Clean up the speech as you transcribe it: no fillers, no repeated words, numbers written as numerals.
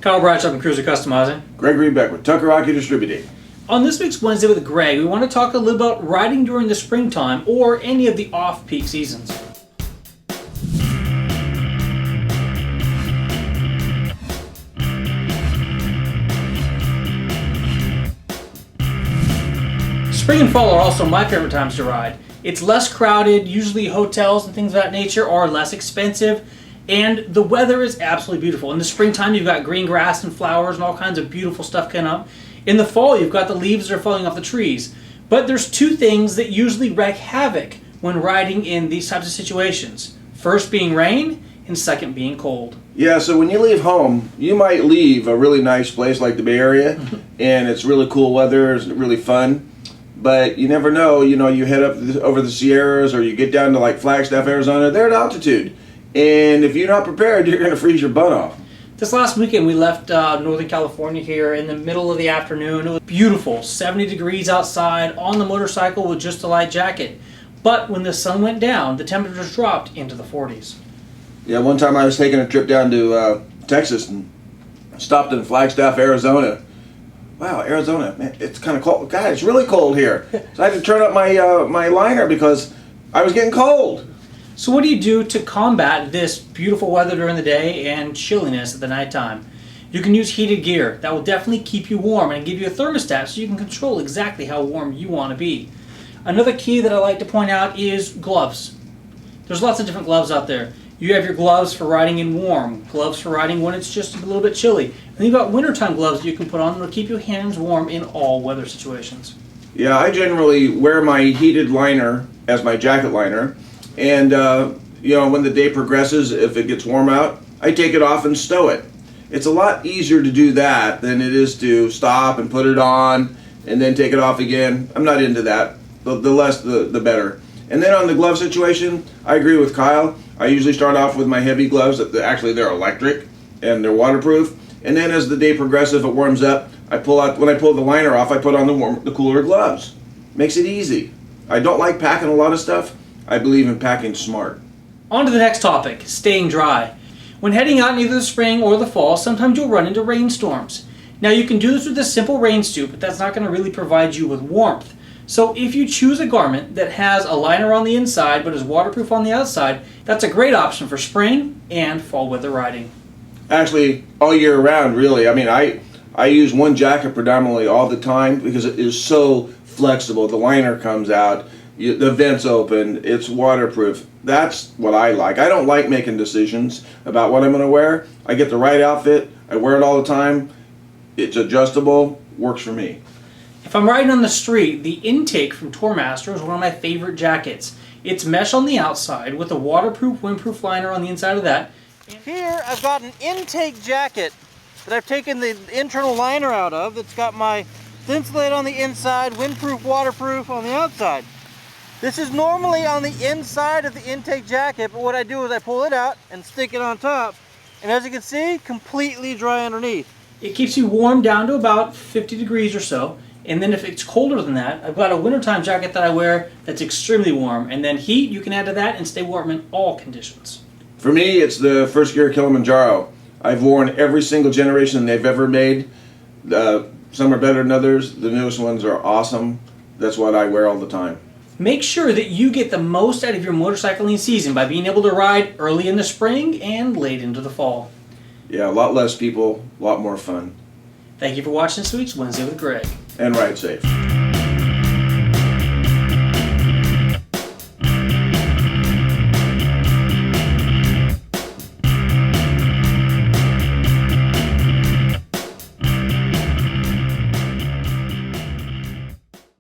Kyle Bradshaw from Cruiser Customizing. Gregory Beck with Tucker Hockey Distributing. On this week's Wednesday with Greg, we want to talk a little about riding during the springtime or any of the off-peak seasons. Spring and fall are also my favorite times to ride. It's less crowded, usually hotels and things of that nature are less expensive, and the weather is absolutely beautiful. In the springtime, you've got green grass and flowers and all kinds of beautiful stuff coming up. In the fall, you've got the leaves that are falling off the trees. But there's two things that usually wreak havoc when riding in these types of situations. First being rain, and second being cold. Yeah, so when you leave home, you might leave a really nice place like the Bay Area, and it's really cool weather, it's really fun. But you never know, you head up over the Sierras or you get down to like Flagstaff, Arizona, they're at altitude. And if you're not prepared, you're going to freeze your butt off. This last weekend we left Northern California here in the middle of the afternoon. It was beautiful, 70 degrees outside, on the motorcycle with just a light jacket. But when the sun went down, the temperatures dropped into the 40s. Yeah, one time I was taking a trip down to Texas and stopped in Flagstaff, Arizona. Wow, Arizona, man, it's kind of cold. God, it's really cold here. So I had to turn up my liner because I was getting cold. So what do you do to combat this beautiful weather during the day and chilliness at the nighttime? You can use heated gear. That will definitely keep you warm and give you a thermostat so you can control exactly how warm you want to be. Another key that I like to point out is gloves. There's lots of different gloves out there. You have your gloves for riding in warm, gloves for riding when it's just a little bit chilly. And you've got wintertime gloves that you can put on that will keep your hands warm in all weather situations. Yeah, I generally wear my heated liner as my jacket liner. And, when the day progresses, if it gets warm out, I take it off and stow it. It's a lot easier to do that than it is to stop and put it on and then take it off again. I'm not into that. The less, the better. And then on the glove situation, I agree with Kyle. I usually start off with my heavy gloves. Actually, they're electric and they're waterproof. And then as the day progresses, if it warms up, when I pull the liner off, I put on the cooler gloves. Makes it easy. I don't like packing a lot of stuff. I believe in packing smart. On to the next topic, staying dry. When heading out in either the spring or the fall, sometimes you'll run into rainstorms. Now you can do this with a simple rain suit, but that's not going to really provide you with warmth. So if you choose a garment that has a liner on the inside but is waterproof on the outside, that's a great option for spring and fall weather riding. Actually, all year round, really. I mean, I use one jacket predominantly all the time because it is so flexible. The liner comes out. The vents open, it's waterproof. That's what I like. I don't like making decisions about what I'm going to wear. I get the right outfit, I wear it all the time, it's adjustable, works for me. If I'm riding on the street, the intake from Tourmaster is one of my favorite jackets. It's mesh on the outside with a waterproof, windproof liner on the inside of that. Here I've got an intake jacket that I've taken the internal liner out of. It's got my Thinsulate on the inside, windproof, waterproof on the outside. This is normally on the inside of the intake jacket, but what I do is I pull it out and stick it on top. And as you can see, completely dry underneath. It keeps you warm down to about 50 degrees or so. And then if it's colder than that, I've got a wintertime jacket that I wear that's extremely warm. And then heat, you can add to that and stay warm in all conditions. For me, it's the FirstGear Kilimanjaro. I've worn every single generation they've ever made. Some are better than others. The newest ones are awesome. That's what I wear all the time. Make sure that you get the most out of your motorcycling season by being able to ride early in the spring and late into the fall. Yeah, a lot less people, a lot more fun. Thank you for watching this week's Wednesday with Greg. And ride safe.